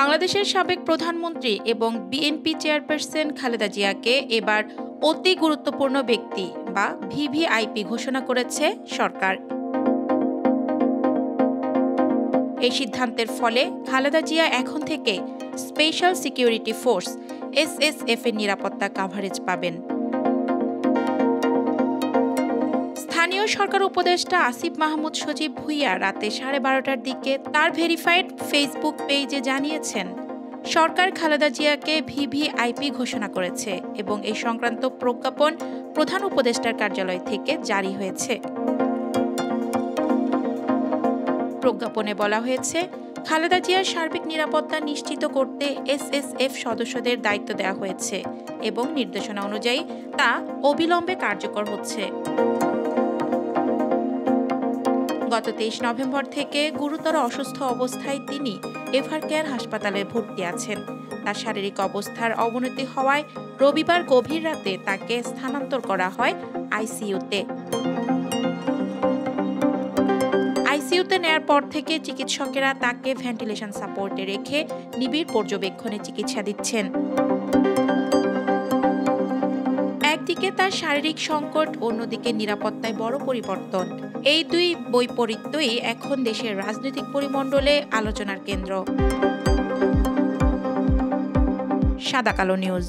বাংলাদেশের সাবেক প্রধানমন্ত্রী এবং বিএনপি চেয়ারপারসন খালেদা জিয়াকে এবার অতি গুরুত্বপূর্ণ ব্যক্তি বা ভিভিআইপি ঘোষণা করেছে সরকার। এই সিদ্ধান্তের ফলে খালেদা জিয়া এখন থেকে স্পেশাল সিকিউরিটি ফোর্স এসএসএফ এর নিরাপত্তা কাভারেজ পাবেন। স্থানীয় সরকার উপদেষ্টা আসিফ মাহমুদ সজীব ভুঁইয়া রাতে 12:30টার দিকে তার ভেরিফাইড ফেসবুক পেজে জানিয়েছেন, সরকার খালেদা জিয়াকে ভিভিআইপি ঘোষণা করেছে এবং এই সংক্রান্ত প্রজ্ঞাপন প্রধান উপদেষ্টার কার্যালয় থেকে জারি হয়েছে। প্রজ্ঞাপনে বলা হয়েছে, খালেদা জিয়ার সার্বিক নিরাপত্তা নিশ্চিত করতে এসএসএফ সদস্যদের দায়িত্ব দেওয়া হয়েছে এবং নির্দেশনা অনুযায়ী তা অবিলম্বে কার্যকর হচ্ছে। গত 23 নভেম্বর থেকে গুরুতর অসুস্থ অবস্থায় তিনি এভারকেয়ার হাসপাতালে ভর্তি আছেন। তার শারীরিক অবস্থার অবনতি হওয়ায় রবিবার গভীর রাতে তাকে স্থানান্তর করা হয় আইসিইউতে। আইসিইউতে নেয়ার পর থেকে চিকিৎসকেরা তাকে ভেন্টিলেশন সাপোর্টে রেখে নিবিড় পর্যবেক্ষণে চিকিৎসা দিচ্ছেন। একদিকে তার শারীরিক সংকট, অন্যদিকে নিরাপত্তায় বড় পরিবর্তন। এই দুই বৈপরীত্যই এখন দেশের রাজনৈতিক পরিমণ্ডলে আলোচনার কেন্দ্র। সাদা কালো নিউজ।